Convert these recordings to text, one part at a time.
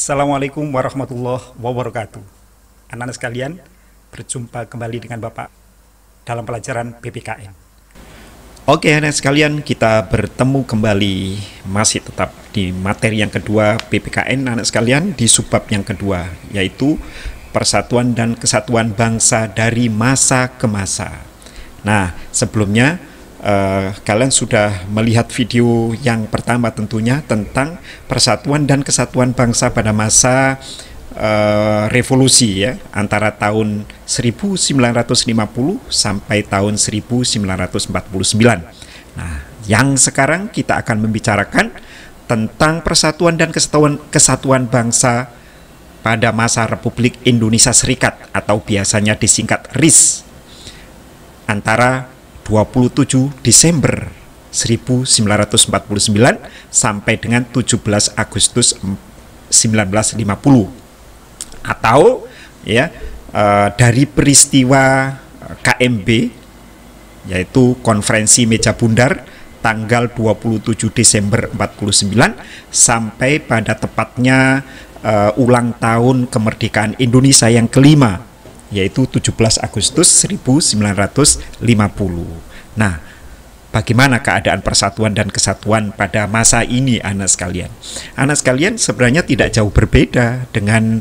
Assalamualaikum warahmatullahi wabarakatuh. Anak-anak sekalian, berjumpa kembali dengan Bapak dalam pelajaran PPKN. Oke, anak sekalian, kita bertemu kembali masih tetap di materi yang kedua PPKN, anak sekalian, di subbab yang kedua, yaitu persatuan dan kesatuan bangsa dari masa ke masa. Nah, sebelumnya kalian sudah melihat video yang pertama tentunya tentang persatuan dan kesatuan bangsa pada masa revolusi ya, antara tahun 1950 sampai tahun 1949. Nah, yang sekarang kita akan membicarakan tentang persatuan dan kesatuan bangsa pada masa Republik Indonesia Serikat atau biasanya disingkat RIS antara 27 Desember 1949 sampai dengan 17 Agustus 1950, atau ya dari peristiwa KMB yaitu Konferensi Meja Bundar tanggal 27 Desember 49 sampai pada tepatnya ulang tahun kemerdekaan Indonesia yang kelima, yaitu 17 Agustus 1950. Nah, bagaimana keadaan persatuan dan kesatuan pada masa ini, anak sekalian? Anak sekalian, sebenarnya tidak jauh berbeda dengan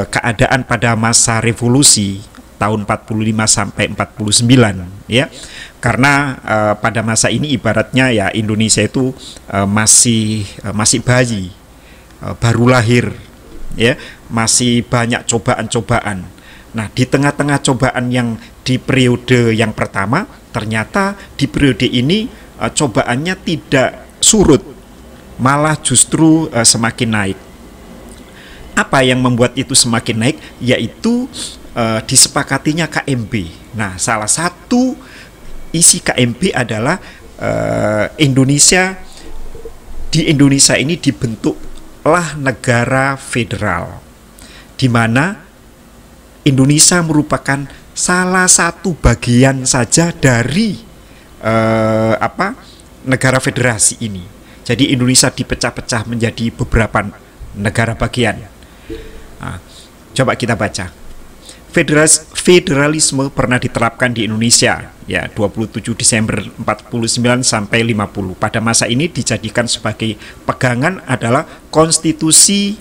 keadaan pada masa revolusi tahun 45 sampai 49 ya. Karena pada masa ini ibaratnya ya Indonesia itu masih bayi, baru lahir ya, masih banyak cobaan-cobaan. Nah, di tengah-tengah cobaan yang di periode yang pertama, ternyata di periode ini cobaannya tidak surut, malah justru semakin naik. Apa yang membuat itu semakin naik? Yaitu disepakatinya KMB. Nah, salah satu isi KMB adalah di Indonesia ini dibentuklah negara federal, di mana Indonesia merupakan salah satu bagian saja dari negara federasi ini. Jadi Indonesia dipecah-pecah menjadi beberapa negara bagian. Nah, coba kita baca. Federalisme pernah diterapkan di Indonesia ya 27 Desember 49 sampai 50. Pada masa ini dijadikan sebagai pegangan adalah Konstitusi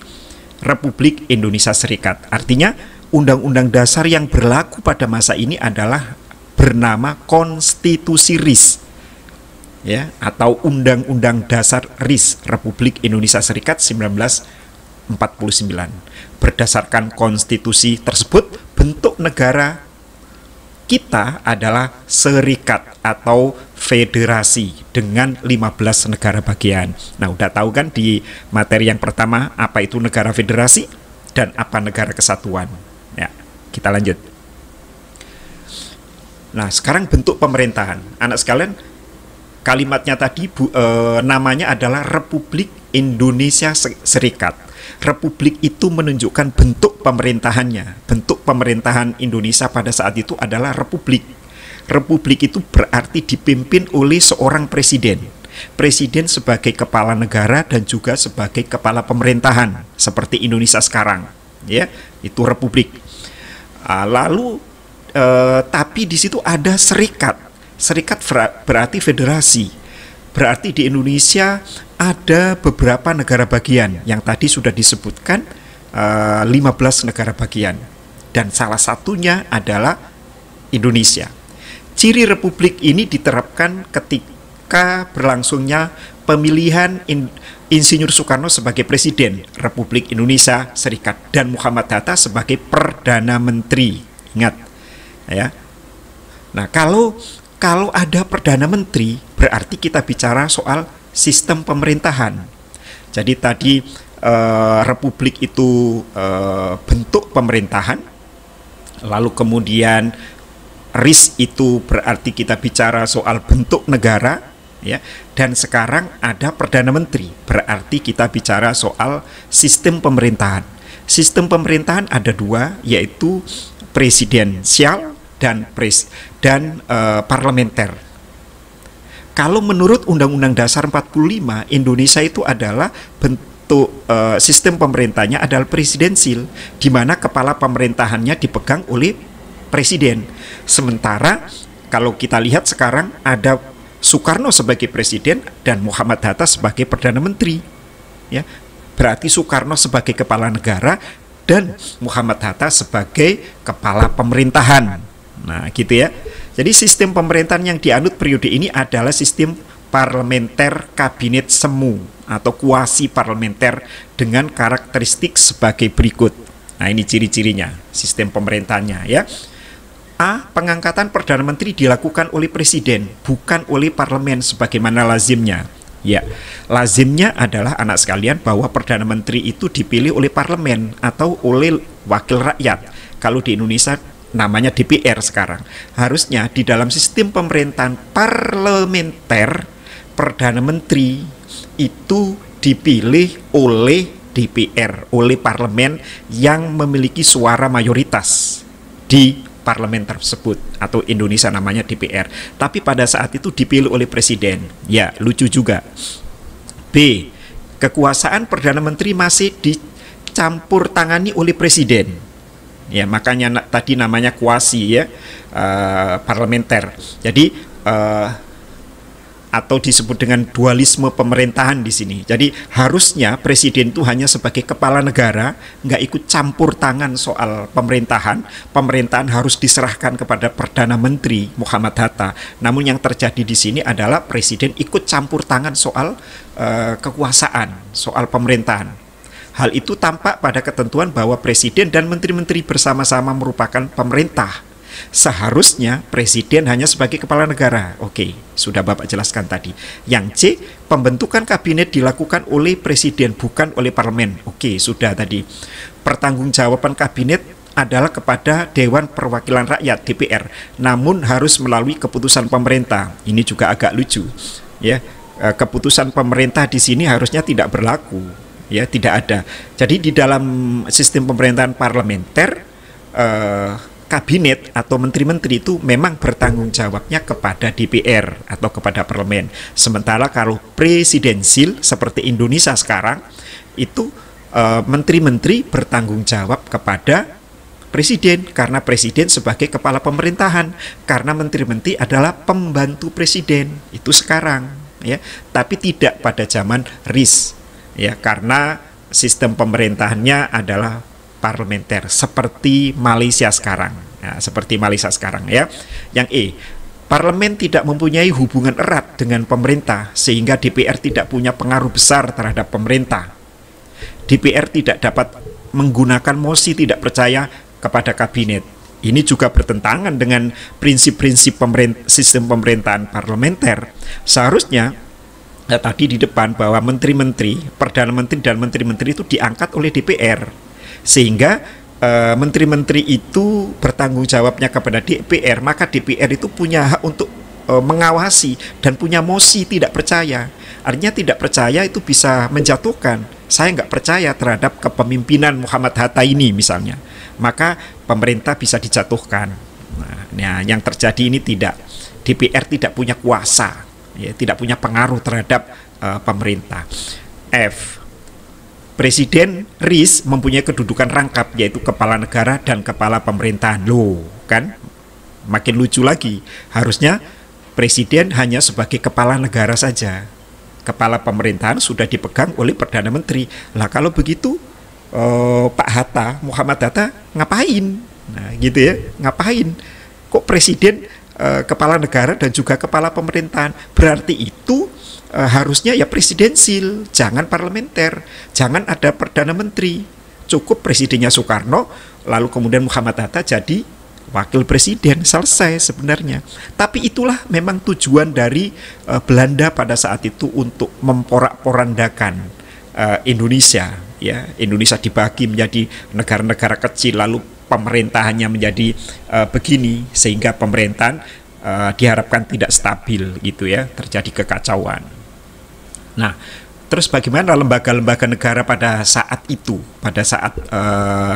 Republik Indonesia Serikat. Artinya Undang-undang dasar yang berlaku pada masa ini adalah bernama Konstitusi RIS ya, atau Undang-Undang Dasar RIS Republik Indonesia Serikat 1949. Berdasarkan konstitusi tersebut, bentuk negara kita adalah serikat atau federasi dengan 15 negara bagian. Nah, udah tahu kan di materi yang pertama apa itu negara federasi dan apa negara kesatuan. Ya, kita lanjut. Nah, sekarang bentuk pemerintahan. Anak sekalian, kalimatnya tadi namanya adalah Republik Indonesia Serikat. Republik itu menunjukkan bentuk pemerintahannya. Bentuk pemerintahan Indonesia pada saat itu adalah republik. Republik itu berarti dipimpin oleh seorang presiden. Presiden sebagai kepala negara dan juga sebagai kepala pemerintahan seperti Indonesia sekarang. Ya, itu republik. Tapi di situ ada serikat. Serikat berarti federasi. Berarti di Indonesia ada beberapa negara bagian yang tadi sudah disebutkan 15 negara bagian. Dan salah satunya adalah Indonesia. Ciri republik ini diterapkan ketika berlangsungnya pemilihan Insinyur Soekarno sebagai Presiden Republik Indonesia Serikat dan Muhammad Hatta sebagai Perdana Menteri. Ingat, ya. Nah, kalau ada Perdana Menteri, berarti kita bicara soal sistem pemerintahan. Jadi tadi Republik itu bentuk pemerintahan, lalu kemudian RIS itu berarti kita bicara soal bentuk negara. Ya, dan sekarang ada Perdana Menteri, berarti kita bicara soal sistem pemerintahan. Sistem pemerintahan ada dua, yaitu presidensial dan parlementer. Kalau menurut Undang-Undang Dasar 45, Indonesia itu adalah bentuk sistem pemerintahnya adalah presidensil, di mana kepala pemerintahannya dipegang oleh presiden. Sementara kalau kita lihat sekarang ada Soekarno sebagai presiden dan Muhammad Hatta sebagai perdana menteri. Ya, berarti Soekarno sebagai kepala negara dan Muhammad Hatta sebagai kepala pemerintahan. Nah, gitu ya. Jadi sistem pemerintahan yang dianut periode ini adalah sistem parlementer kabinet semu atau kuasi parlementer dengan karakteristik sebagai berikut. Nah, ini ciri-cirinya sistem pemerintahannya ya. A. Pengangkatan Perdana Menteri dilakukan oleh Presiden, bukan oleh Parlemen sebagaimana lazimnya. Ya, lazimnya adalah anak sekalian bahwa Perdana Menteri itu dipilih oleh Parlemen atau oleh wakil rakyat. Kalau di Indonesia namanya DPR sekarang. Harusnya di dalam sistem pemerintahan parlementer, Perdana Menteri itu dipilih oleh DPR, oleh Parlemen yang memiliki suara mayoritas di parlemen tersebut, atau Indonesia namanya DPR. Tapi pada saat itu dipilih oleh presiden. Ya, lucu juga. B. Kekuasaan Perdana Menteri masih dicampur tangani oleh presiden. Ya, makanya tadi namanya kuasi ya, parlementer. Jadi atau disebut dengan dualisme pemerintahan di sini. Jadi harusnya presiden itu hanya sebagai kepala negara, nggak ikut campur tangan soal pemerintahan. Pemerintahan harus diserahkan kepada Perdana Menteri Muhammad Hatta. Namun yang terjadi di sini adalah presiden ikut campur tangan soal kekuasaan, soal pemerintahan. Hal itu tampak pada ketentuan bahwa presiden dan menteri-menteri bersama-sama merupakan pemerintah. Seharusnya presiden hanya sebagai kepala negara. Oke, sudah Bapak jelaskan tadi. Yang C, pembentukan kabinet dilakukan oleh presiden bukan oleh parlemen. Oke, sudah tadi. Pertanggungjawaban kabinet adalah kepada Dewan Perwakilan Rakyat DPR, namun harus melalui keputusan pemerintah. Ini juga agak lucu, ya. Keputusan pemerintah di sini harusnya tidak berlaku, ya, tidak ada. Jadi di dalam sistem pemerintahan parlementer, kabinet atau menteri-menteri itu memang bertanggung jawabnya kepada DPR atau kepada parlemen. Sementara kalau presidensil seperti Indonesia sekarang itu menteri-menteri bertanggung jawab kepada presiden, karena presiden sebagai kepala pemerintahan, karena menteri-menteri adalah pembantu presiden. Itu sekarang ya, tapi tidak pada zaman RIS ya, karena sistem pemerintahannya adalah parlementer seperti Malaysia sekarang. Ya, seperti Malaysia sekarang ya. Yang E, parlemen tidak mempunyai hubungan erat dengan pemerintah sehingga DPR tidak punya pengaruh besar terhadap pemerintah. DPR tidak dapat menggunakan mosi tidak percaya kepada kabinet. Ini juga bertentangan dengan prinsip-prinsip sistem pemerintahan parlementer. Seharusnya tadi di depan bahwa menteri-menteri, perdana menteri dan menteri-menteri itu diangkat oleh DPR. Sehingga menteri-menteri itu bertanggung jawabnya kepada DPR, maka DPR itu punya hak untuk mengawasi dan punya mosi tidak percaya. Artinya tidak percaya itu bisa menjatuhkan. Saya nggak percaya terhadap kepemimpinan Muhammad Hatta ini misalnya, maka pemerintah bisa dijatuhkan. Nah, yang terjadi ini tidak. DPR tidak punya kuasa, ya, tidak punya pengaruh terhadap pemerintah. F. Presiden RIS mempunyai kedudukan rangkap, yaitu kepala negara dan kepala pemerintahan. Loh, kan makin lucu lagi. Harusnya presiden hanya sebagai kepala negara saja. Kepala pemerintahan sudah dipegang oleh Perdana Menteri. Lah kalau begitu Pak Hatta, Muhammad Hatta ngapain? Nah, gitu ya, ngapain? Kok presiden kepala negara dan juga kepala pemerintahan? Berarti itu harusnya ya presidensil, jangan parlementer, jangan ada Perdana Menteri. Cukup presidennya Soekarno, lalu kemudian Muhammad Hatta jadi wakil presiden, selesai sebenarnya. Tapi itulah memang tujuan dari Belanda pada saat itu untuk memporak-porandakan Indonesia. Ya, Indonesia dibagi menjadi negara-negara kecil, lalu pemerintahannya menjadi begini, sehingga pemerintahan diharapkan tidak stabil gitu ya, terjadi kekacauan. Nah, terus bagaimana lembaga-lembaga negara pada saat itu, pada saat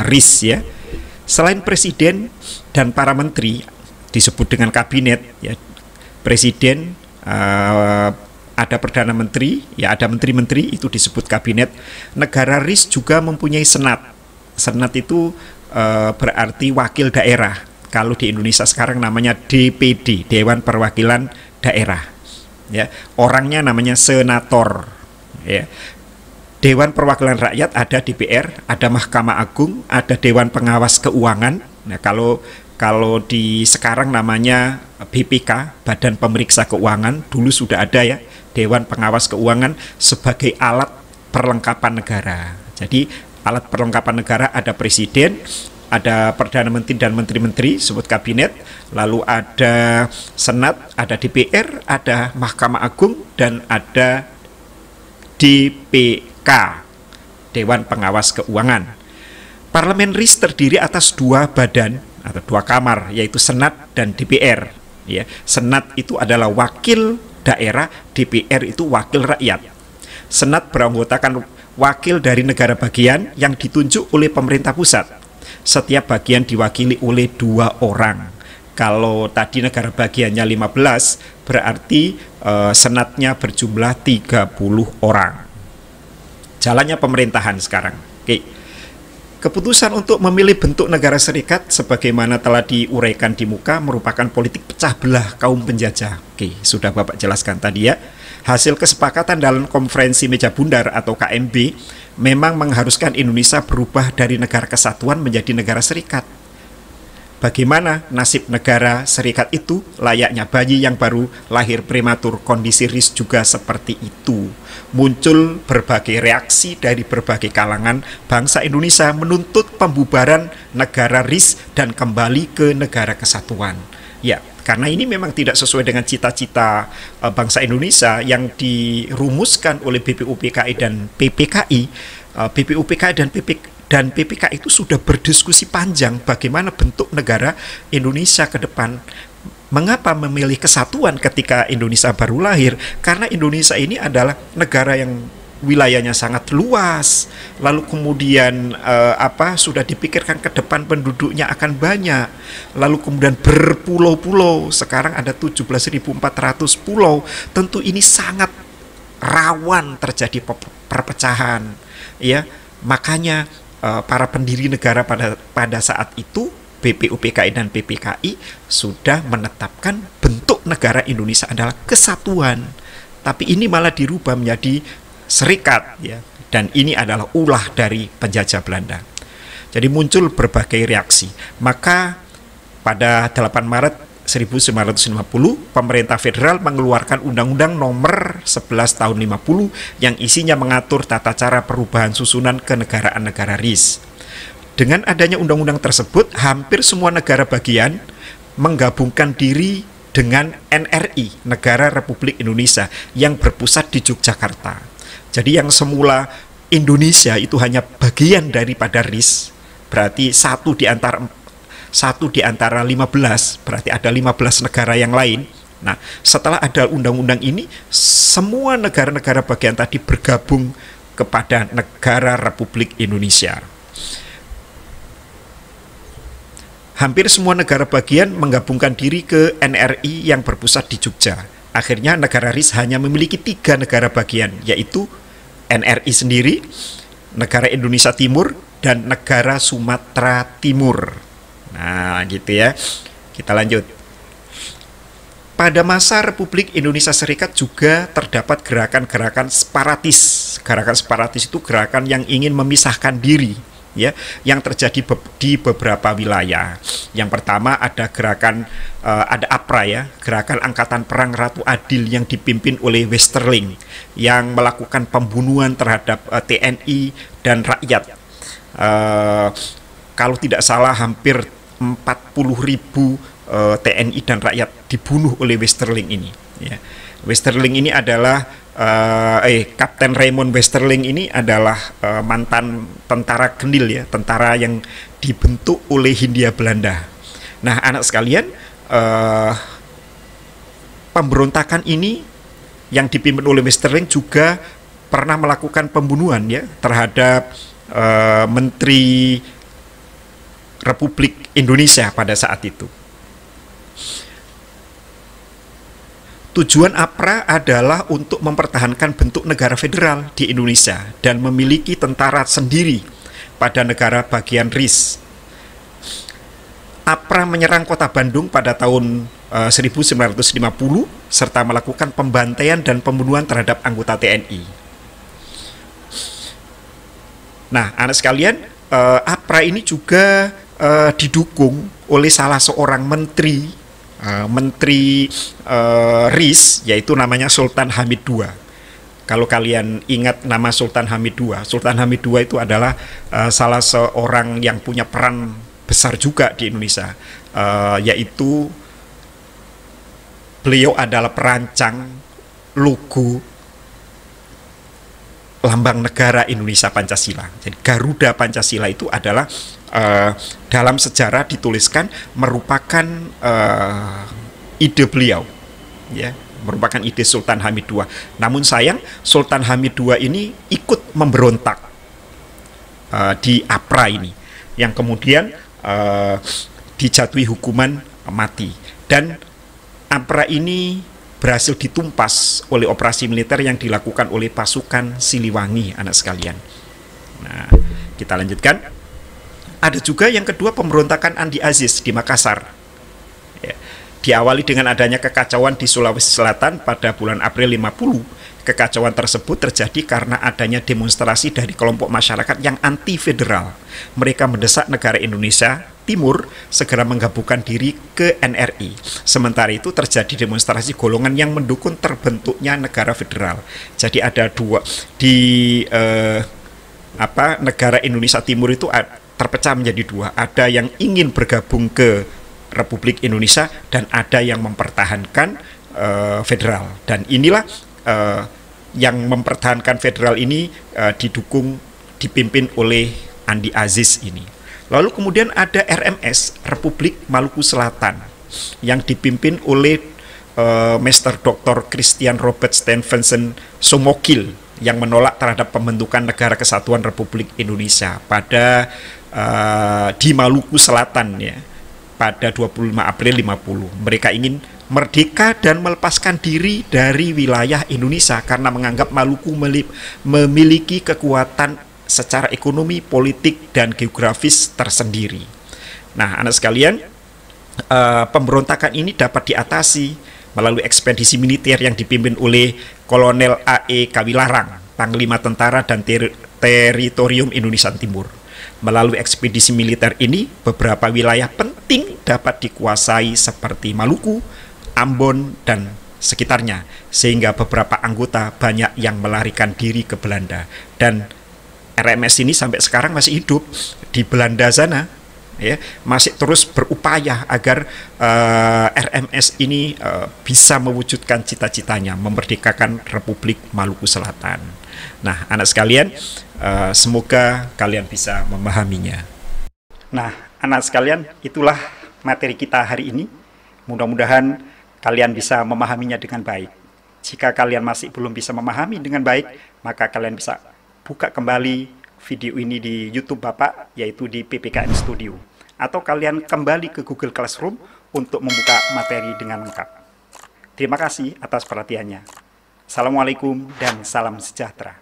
RIS ya? Selain presiden dan para menteri disebut dengan kabinet ya, presiden ada Perdana Menteri, ya ada menteri-menteri, itu disebut kabinet. Negara RIS juga mempunyai senat. Senat itu berarti wakil daerah. Kalau di Indonesia sekarang namanya DPD, Dewan Perwakilan Daerah. Ya, orangnya namanya senator. Ya. Dewan Perwakilan Rakyat ada DPR, ada Mahkamah Agung, ada Dewan Pengawas Keuangan. Nah, kalau di sekarang namanya BPK, Badan Pemeriksa Keuangan, dulu sudah ada ya, Dewan Pengawas Keuangan sebagai alat perlengkapan negara. Jadi alat perlengkapan negara ada presiden, ada Perdana Menteri dan menteri-menteri, sebut kabinet, lalu ada Senat, ada DPR, ada Mahkamah Agung, dan ada DPK, Dewan Pengawas Keuangan. Parlemen RIS terdiri atas dua badan atau dua kamar, yaitu Senat dan DPR. Ya, Senat itu adalah wakil daerah, DPR itu wakil rakyat. Senat beranggotakan wakil dari negara bagian yang ditunjuk oleh pemerintah pusat. Setiap bagian diwakili oleh 2 orang. Kalau tadi negara bagiannya 15, berarti senatnya berjumlah 30 orang. Jalannya pemerintahan sekarang. Oke. Keputusan untuk memilih bentuk negara serikat sebagaimana telah diuraikan di muka merupakan politik pecah belah kaum penjajah. Oke, sudah Bapak jelaskan tadi ya. Hasil kesepakatan dalam konferensi meja bundar atau KMB memang mengharuskan Indonesia berubah dari negara kesatuan menjadi negara serikat. Bagaimana nasib negara serikat itu? Layaknya bayi yang baru lahir prematur, kondisi RIS juga seperti itu. Muncul berbagai reaksi dari berbagai kalangan bangsa Indonesia menuntut pembubaran negara RIS dan kembali ke negara kesatuan. Ya, karena ini memang tidak sesuai dengan cita-cita bangsa Indonesia yang dirumuskan oleh BPUPKI dan PPKI. BPUPKI dan PPKI itu sudah berdiskusi panjang bagaimana bentuk negara Indonesia ke depan. Mengapa memilih kesatuan ketika Indonesia baru lahir? Karena Indonesia ini adalah negara yang wilayahnya sangat luas, lalu kemudian sudah dipikirkan ke depan penduduknya akan banyak, lalu kemudian berpulau-pulau, sekarang ada 17.400 pulau, tentu ini sangat rawan terjadi perpecahan, ya. Makanya para pendiri negara pada saat itu BPUPKI dan PPKI sudah menetapkan bentuk negara Indonesia adalah kesatuan, tapi ini malah dirubah menjadi serikat, ya. Dan ini adalah ulah dari penjajah Belanda. Jadi muncul berbagai reaksi. Maka pada 8 Maret 1950 pemerintah federal mengeluarkan Undang-Undang Nomor 11 Tahun 50 yang isinya mengatur tata cara perubahan susunan kenegaraan negara RIS. Dengan adanya undang-undang tersebut, hampir semua negara bagian menggabungkan diri dengan NRI, Negara Republik Indonesia, yang berpusat di Yogyakarta. Jadi yang semula Indonesia itu hanya bagian daripada RIS, berarti satu di antara 15, berarti ada 15 negara yang lain. Nah, setelah ada undang-undang ini, semua negara-negara bagian tadi bergabung kepada Negara Republik Indonesia. Hampir semua negara bagian menggabungkan diri ke NRI yang berpusat di Jogja. Akhirnya negara RIS hanya memiliki 3 negara bagian, yaitu NRI sendiri, negara Indonesia Timur, dan negara Sumatera Timur. Nah, gitu ya. Kita lanjut. Pada masa Republik Indonesia Serikat juga terdapat gerakan-gerakan separatis. Gerakan separatis itu gerakan yang ingin memisahkan diri, ya, yang terjadi di beberapa wilayah. Yang pertama ada gerakan ada APRA, ya, Gerakan Angkatan Perang Ratu Adil, yang dipimpin oleh Westerling, yang melakukan pembunuhan terhadap TNI dan rakyat. Kalau tidak salah hampir 40.000 TNI dan rakyat dibunuh oleh Westerling ini, ya. Westerling ini adalah Kapten Raymond Westerling ini adalah mantan tentara Genil, ya, tentara yang dibentuk oleh Hindia Belanda. Nah, anak sekalian, pemberontakan ini yang dipimpin oleh Westerling juga pernah melakukan pembunuhan, ya, terhadap Menteri Republik Indonesia pada saat itu. Tujuan APRA adalah untuk mempertahankan bentuk negara federal di Indonesia dan memiliki tentara sendiri pada negara bagian RIS. APRA menyerang kota Bandung pada tahun 1950 serta melakukan pembantaian dan pembunuhan terhadap anggota TNI. Nah, anak sekalian, APRA ini juga didukung oleh salah seorang menteri RIS, yaitu namanya Sultan Hamid II. Kalau kalian ingat nama Sultan Hamid II, Sultan Hamid II itu adalah salah seorang yang punya peran besar juga di Indonesia, yaitu beliau adalah perancang logo lambang negara Indonesia Pancasila. Jadi Garuda Pancasila itu adalah dalam sejarah dituliskan merupakan ide beliau, ya, merupakan ide Sultan Hamid II. Namun sayang Sultan Hamid II ini ikut memberontak di APRA ini, yang kemudian dijatuhi hukuman mati, dan APRA ini berhasil ditumpas oleh operasi militer yang dilakukan oleh pasukan Siliwangi, anak sekalian. Nah, kita lanjutkan. Ada juga yang kedua, pemberontakan Andi Aziz di Makassar. Ya, diawali dengan adanya kekacauan di Sulawesi Selatan pada bulan April 50. Kekacauan tersebut terjadi karena adanya demonstrasi dari kelompok masyarakat yang anti-federal. Mereka mendesak negara Indonesia Timur segera menggabungkan diri ke NRI. Sementara itu terjadi demonstrasi golongan yang mendukung terbentuknya negara federal. Jadi ada dua di negara Indonesia Timur itu terpecah menjadi dua. Ada yang ingin bergabung ke Republik Indonesia dan ada yang mempertahankan federal. Dan inilah yang mempertahankan federal ini dipimpin oleh Andi Aziz ini. Lalu kemudian ada RMS, Republik Maluku Selatan, yang dipimpin oleh Mr. Dr. Christian Robert Stephenson Somokil, yang menolak terhadap pembentukan Negara Kesatuan Republik Indonesia pada di Maluku Selatan, ya, pada 25 April 50. Mereka ingin merdeka dan melepaskan diri dari wilayah Indonesia karena menganggap Maluku memiliki kekuatan secara ekonomi, politik, dan geografis tersendiri. Nah, anak sekalian, pemberontakan ini dapat diatasi melalui ekspedisi militer yang dipimpin oleh Kolonel A.E. Kawilarang, Panglima Tentara dan Teritorium Indonesia Timur. Melalui ekspedisi militer ini, beberapa wilayah penting dapat dikuasai seperti Maluku, Ambon, dan sekitarnya, sehingga beberapa anggota banyak yang melarikan diri ke Belanda. Dan RMS ini sampai sekarang masih hidup di Belanda sana, ya, masih terus berupaya agar RMS ini bisa mewujudkan cita-citanya, memerdekakan Republik Maluku Selatan. Nah, anak sekalian, semoga kalian bisa memahaminya. Nah, anak sekalian, itulah materi kita hari ini. Mudah-mudahan kalian bisa memahaminya dengan baik. Jika kalian masih belum bisa memahami dengan baik, maka kalian bisa buka kembali video ini di YouTube Bapak, yaitu di PPKN Studio. Atau kalian kembali ke Google Classroom untuk membuka materi dengan lengkap. Terima kasih atas perhatiannya. Assalamualaikum dan salam sejahtera.